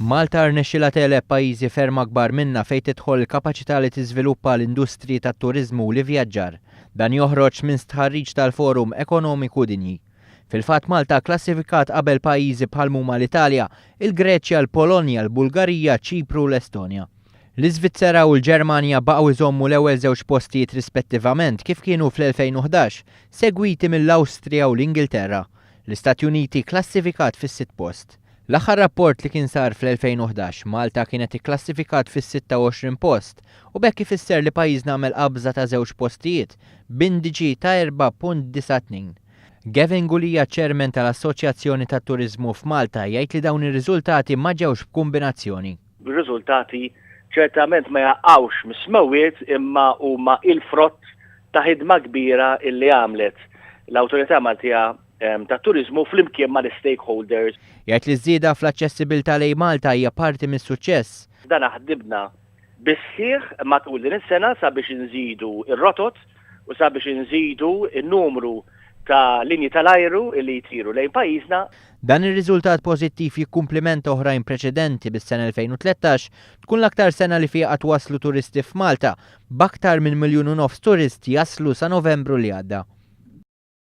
Malta rnexxilha teleb pajjiżi ferm akbar minnha fejn tidħol il-kapaċità li tiżviluppa l-industriji tat-turiżmu u li vjaġġar. Dan joħroġ minn stħarriġ tal-Forum Ekonomiku Dinji. Fil-fatt Malta klassifikat qabel pajjiżi bħal huma l-Italja, il-Greċja, l-Polonja, l-Bulgarija, Ċipru u l-Estonja. L-Iżvizzera u l-Ġermanja baqgħu jżommu l-ewwel żewġ postijiet rispettivament kif kienu fl-2011, segwiti mill-Awstrija u l-Ingilterra. L-Istati Uniti klassifikat fis-sitt post. L-aħħar rapport li kien sar fl-2011, Malta kienet ikklassifikat fis-26 post u bekk ifisser li pajjiżna għamel qabża ta' żewġ postijiet b'indiċi ta' 4.92. Gavin Gulija, ċermen tal-Assoċjazzjoni tat-Turiżmu f'Malta, jgħid li dawn ir-riżultati ma ġewx b'kombinazzjoni. Ir-riżultati ċertament ma jaqgħux mismewwiet imma huma il-frott ta' ħidma kbira illi għamlet l-Awtorità Maltija tat-Turiżmu flimkien ma' l-stakeholders. Jgħid li żieda fl-aċċessibilità lejn Malta hija parti mis-suċċess. Dan ħdibna bis-sieħ matul din is-sena sabiex inżidu ir-rotot u sabiex inżidu n-numru ta' linji tal-ajru li jtiru lejn pajjiżna. Dan ir-riżultat pożittiv jikkumplimenta oħrajn preċedenti bis-sena 2013 tkun l-aktar sena li fiha qatt waslu turisti f'Malta b'aktar minn 1.5 miljun turisti jaslu sa Novembru li għadda.